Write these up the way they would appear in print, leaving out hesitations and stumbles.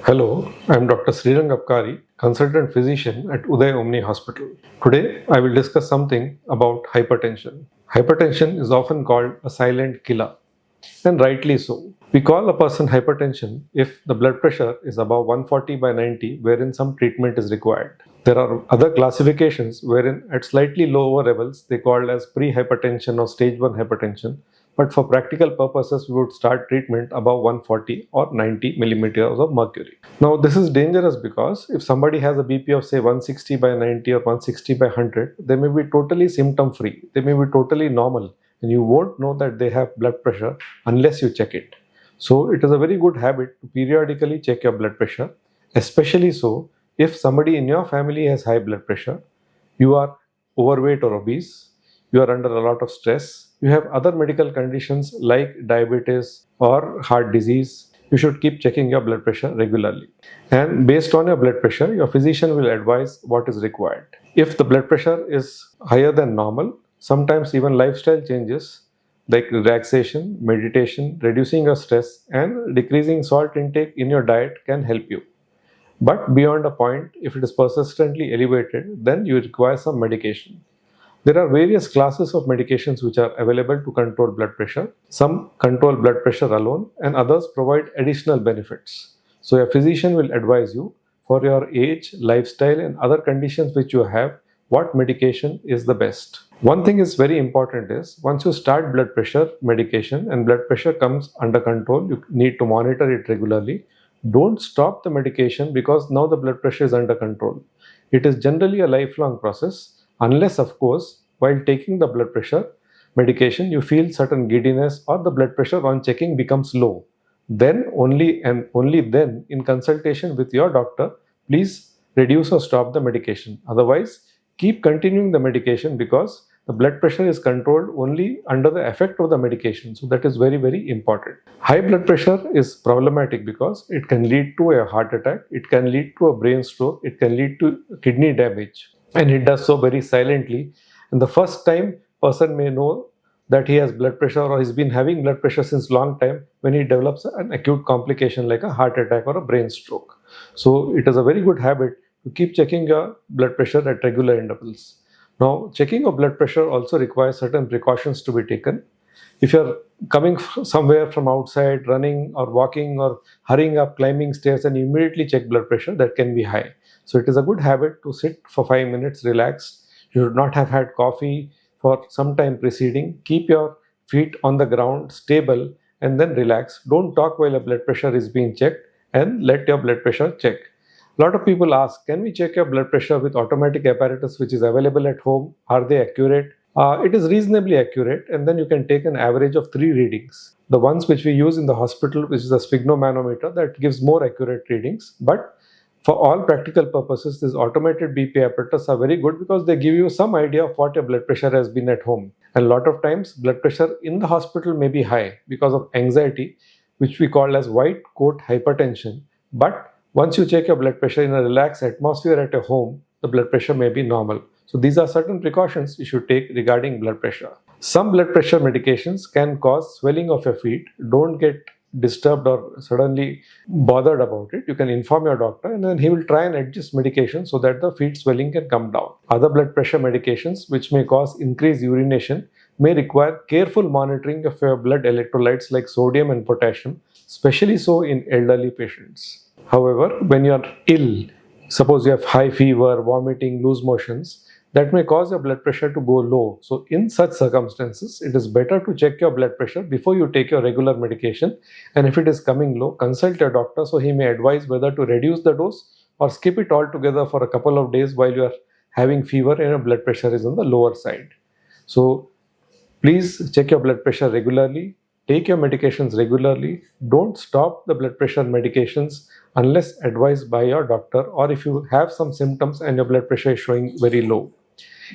Hello, I am Dr. Srirang Abkari, consultant physician at Udai Omni Hospital. Today, I will discuss something about hypertension. Hypertension is often called a silent killer, and rightly so. We call a person hypertension if the blood pressure is above 140 by 90, wherein some treatment is required. There are other classifications wherein at slightly lower levels they called as pre-hypertension or stage 1 hypertension, but for practical purposes we would start treatment above 140 or 90 millimeters of mercury. Now this is dangerous because if somebody has a BP of say 160 by 90 or 160 by 100, they may be totally symptom free, they may be totally normal, and you won't know that they have blood pressure unless you check it. So it is a very good habit to periodically check your blood pressure, especially so if somebody in your family has high blood pressure, you are overweight or obese, you are under a lot of stress, you have other medical conditions like diabetes or heart disease, you should keep checking your blood pressure regularly. And based on your blood pressure, your physician will advise what is required. If the blood pressure is higher than normal, sometimes even lifestyle changes like relaxation, meditation, reducing your stress, and decreasing salt intake in your diet can help you. But beyond a point, if it is persistently elevated, then you require some medication. There are various classes of medications which are available to control blood pressure. Some control blood pressure alone, and others provide additional benefits. So, a physician will advise you for your age, lifestyle, and other conditions which you have, what medication is the best. One thing is very important is once you start blood pressure medication and blood pressure comes under control, you need to monitor it regularly. Don't stop the medication because now the blood pressure is under control. It is generally a lifelong process, unless, of course, while taking the blood pressure medication, you feel certain giddiness or the blood pressure on checking becomes low. Then only and only then, in consultation with your doctor, please reduce or stop the medication. Otherwise, keep continuing the medication because the blood pressure is controlled only under the effect of the medication. So that is very, very important. High blood pressure is problematic because it can lead to a heart attack, it can lead to a brain stroke, it can lead to kidney damage, and it does so very silently. And the first time person may know that he has blood pressure or he's been having blood pressure since long time when he develops an acute complication like a heart attack or a brain stroke. So it is a very good habit to keep checking your blood pressure at regular intervals. Now, checking of blood pressure also requires certain precautions to be taken. If you're coming somewhere from outside, running or walking or hurrying up, climbing stairs, and you immediately check blood pressure, that can be high. So it is a good habit to sit for 5 minutes, relaxed. You should not have had coffee for some time preceding. Keep your feet on the ground, stable, and then relax. Don't talk while your blood pressure is being checked, and let your blood pressure check. A lot of people ask, can we check your blood pressure with automatic apparatus which is available at home? Are they accurate? It is reasonably accurate, and then you can take an average of 3 readings. The ones which we use in the hospital, which is a sphygmomanometer, that gives more accurate readings. But for all practical purposes, these automated BP apparatus are very good because they give you some idea of what your blood pressure has been at home. And a lot of times, blood pressure in the hospital may be high because of anxiety, which we call as white coat hypertension. But once you check your blood pressure in a relaxed atmosphere at a home, the blood pressure may be normal. So these are certain precautions you should take regarding blood pressure. Some blood pressure medications can cause swelling of your feet. Don't get disturbed or suddenly bothered about it. You can inform your doctor and then he will try and adjust medication so that the feet swelling can come down. Other blood pressure medications which may cause increased urination may require careful monitoring of your blood electrolytes like sodium and potassium, especially so in elderly patients. However, when you are ill, suppose you have high fever, vomiting, loose motions, that may cause your blood pressure to go low. So in such circumstances, it is better to check your blood pressure before you take your regular medication. And if it is coming low, consult your doctor so he may advise whether to reduce the dose or skip it altogether for a couple of days while you are having fever and your blood pressure is on the lower side. So please check your blood pressure regularly. Take your medications regularly. Don't stop the blood pressure medications unless advised by your doctor or if you have some symptoms and your blood pressure is showing very low.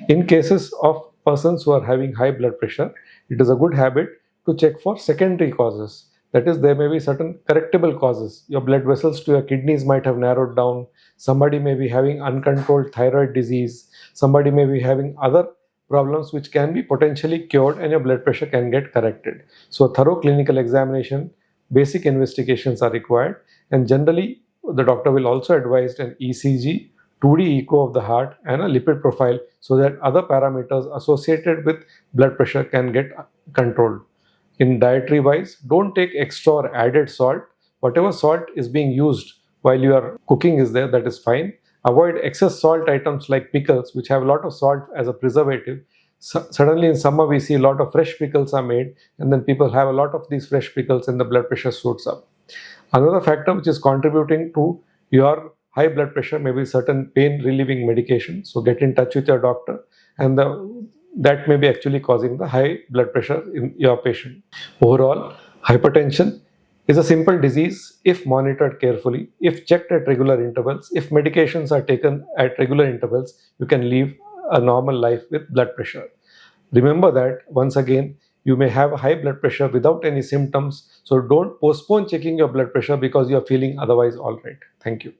In cases of persons who are having high blood pressure, it is a good habit to check for secondary causes. That is, there may be certain correctable causes. Your blood vessels to your kidneys might have narrowed down. Somebody may be having uncontrolled thyroid disease. Somebody may be having other problems which can be potentially cured and your blood pressure can get corrected. So a thorough clinical examination, basic investigations are required, and generally the doctor will also advise an ECG, 2D echo of the heart, and a lipid profile so that other parameters associated with blood pressure can get controlled. In dietary wise, don't take extra or added salt. Whatever salt is being used while you are cooking is there, that is fine. Avoid excess salt items like pickles, which have a lot of salt as a preservative. Suddenly in summer we see a lot of fresh pickles are made, and then people have a lot of these fresh pickles and the blood pressure shoots up. Another factor which is contributing to your high blood pressure may be certain pain relieving medication. So get in touch with your doctor, and that may be actually causing the high blood pressure in your patient. Overall, hypertension is a simple disease if monitored carefully, if checked at regular intervals, if medications are taken at regular intervals, you can live a normal life with blood pressure. Remember that, once again, you may have high blood pressure without any symptoms, so don't postpone checking your blood pressure because you are feeling otherwise all right. Thank you.